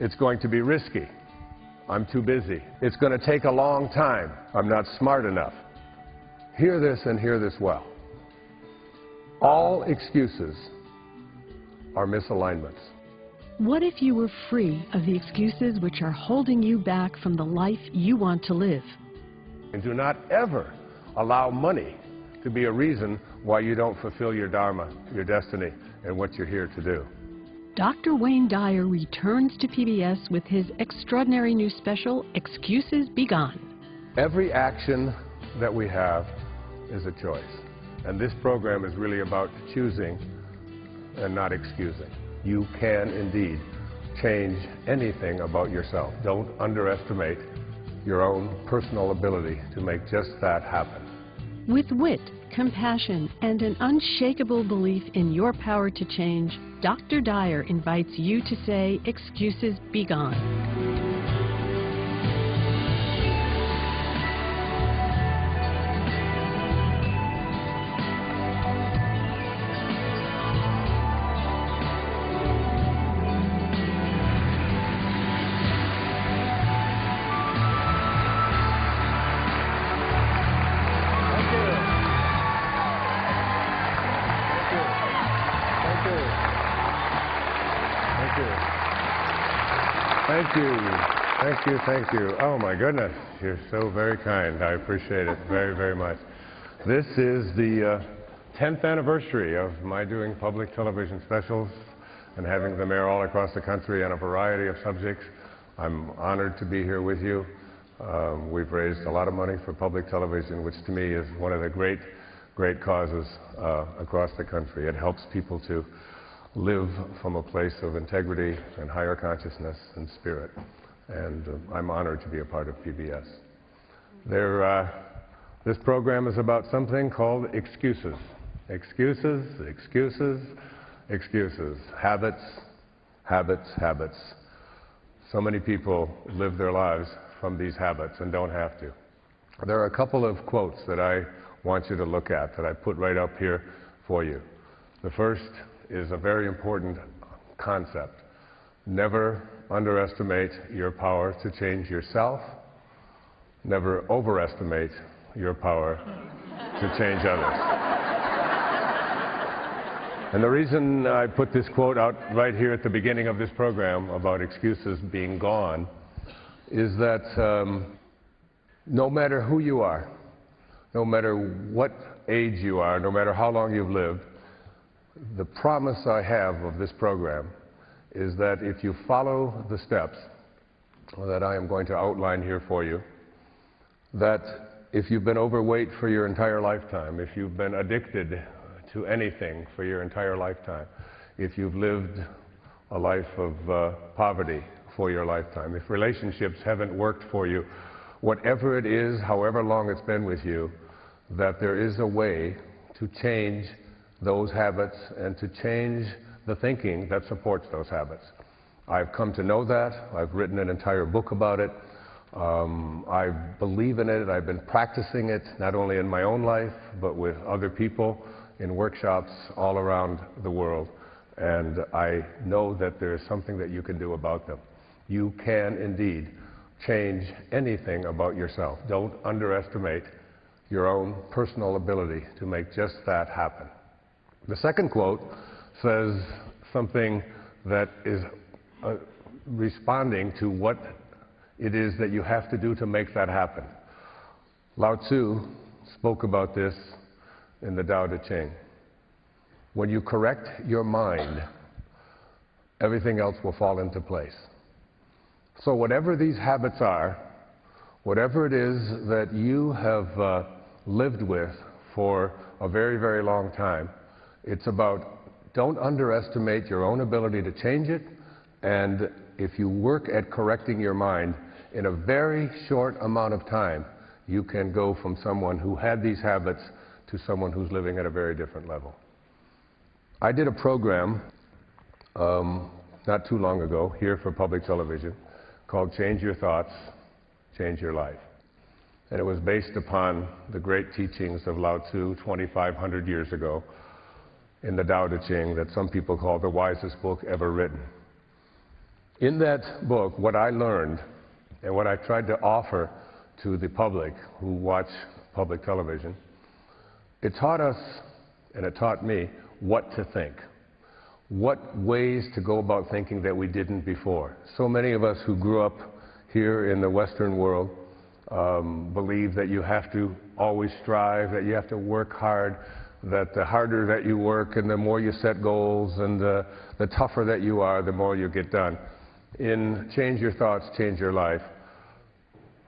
It's going to be risky. I'm too busy. It's going to take a long time. I'm not smart enough. Hear this and hear this well. All excuses are misalignments. What if you were free of the excuses which are holding you back from the life you want to live? And do not ever allow money to be a reason why you don't fulfill your dharma, your destiny, and what you're here to do. Dr. Wayne Dyer returns to PBS with his extraordinary new special, Excuses Be Gone. Every action that we have is a choice. And this program is really about choosing and not excusing. You can indeed change anything about yourself. Don't underestimate your own personal ability to make just that happen. With wit, compassion, and an unshakable belief in your power to change, Dr. Dyer invites you to say, excuses be gone. Thank you. Thank you, thank you. Oh my goodness, you're so very kind. I appreciate it very, very much. This is the 10th anniversary of my doing public television specials and having them air all across the country on a variety of subjects. I'm honored to be here with you. We've raised a lot of money for public television, which to me is one of the great causes across the country. It helps people to live from a place of integrity and higher consciousness and spirit. And I'm honored to be a part of PBS. This program is about something called excuses. Excuses, excuses, excuses. Habits, habits, habits. So many people live their lives from these habits and don't have to. There are a couple of quotes that I want you to look at that I put right up here for you. The first is a very important concept. Never underestimate your power to change yourself. Never overestimate your power to change others. And the reason I put this quote out right here at the beginning of this program about excuses being gone is that no matter who you are, no matter what age you are, no matter how long you've lived, the promise I have of this program is that if you follow the steps that I am going to outline here for you, that if you've been overweight for your entire lifetime, if you've been addicted to anything for your entire lifetime, if you've lived a life of poverty for your lifetime, if relationships haven't worked for you, whatever it is, however long it's been with you, that there is a way to change those habits and to change the thinking that supports those habits. I've come to know that. I've written an entire book about it. I believe in it. I've been practicing it not only in my own life but with other people in workshops all around the world. And I know that there is something that you can do about them. You can indeed change anything about yourself. Don't underestimate your own personal ability to make just that happen. The second quote says something that is responding to what it is that you have to do to make that happen. Lao Tzu spoke about this in the Tao Te Ching. When you correct your mind, everything else will fall into place. So whatever these habits are, whatever it is that you have lived with for a very, very long time, it's about don't underestimate your own ability to change it, and if you work at correcting your mind, in a very short amount of time, you can go from someone who had these habits to someone who's living at a very different level. I did a program not too long ago here for public television called Change Your Thoughts, Change Your Life. And it was based upon the great teachings of Lao Tzu 2,500 years ago in the Tao Te Ching that some people call the wisest book ever written. In that book, what I learned and what I tried to offer to the public who watch public television, it taught us, and it taught me, what to think. What ways to go about thinking that we didn't before. So many of us who grew up here in the Western world believe that you have to always strive, that you have to work hard, that the harder that you work and the more you set goals and the tougher that you are, the more you get done. In Change Your Thoughts, Change Your Life,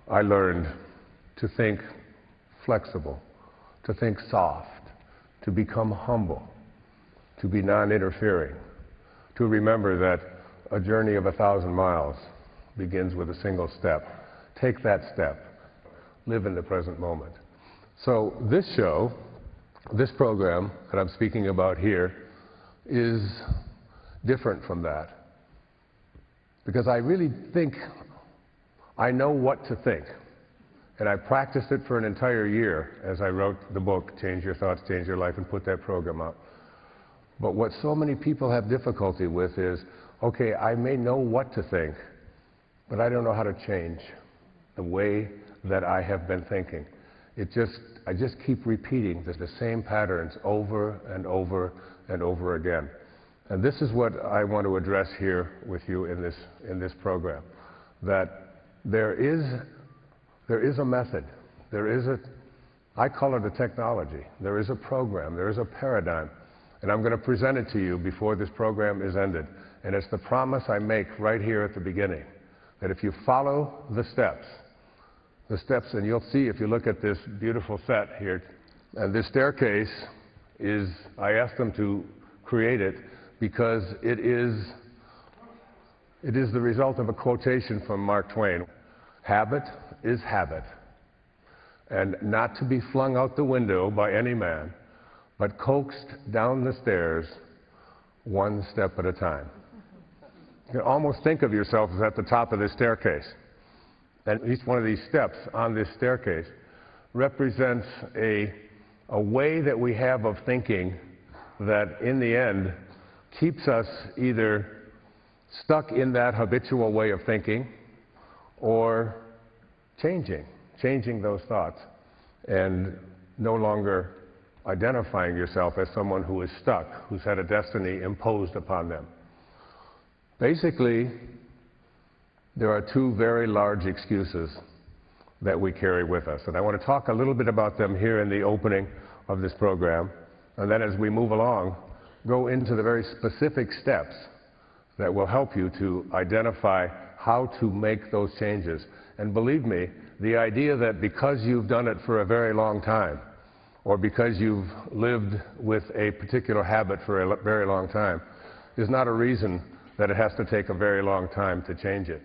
I learned to think flexible, to think soft, to become humble, to be non-interfering, to remember that a journey of 1,000 miles begins with a single step. Take that step. Live in the present moment. So this show, this program that I'm speaking about here, is different from that. Because I really think I know what to think. And I practiced it for an entire year as I wrote the book, Change Your Thoughts, Change Your Life, and put that program out. But what so many people have difficulty with is, okay, I may know what to think, but I don't know how to change the way that I have been thinking. I just keep repeating the same patterns over and over and over again. And this is what I want to address here with you in this program, that there is a method, I call it a technology, there is a program, there is a paradigm, and I'm going to present it to you before this program is ended. And it's the promise I make right here at the beginning, that if you follow the steps, and you'll see if you look at this beautiful set here, and this staircase is, I asked them to create it because it is the result of a quotation from Mark Twain. Habit is habit, and not to be flung out the window by any man, but coaxed down the stairs one step at a time. You can almost think of yourself as at the top of this staircase. And each one of these steps on this staircase represents a way that we have of thinking that in the end keeps us either stuck in that habitual way of thinking or changing those thoughts and no longer identifying yourself as someone who is stuck, who's had a destiny imposed upon them. Basically, there are two very large excuses that we carry with us, and I want to talk a little bit about them here in the opening of this program, and then as we move along, go into the very specific steps that will help you to identify how to make those changes. And believe me, the idea that because you've done it for a very long time, or because you've lived with a particular habit for a very long time, is not a reason that it has to take a very long time to change it.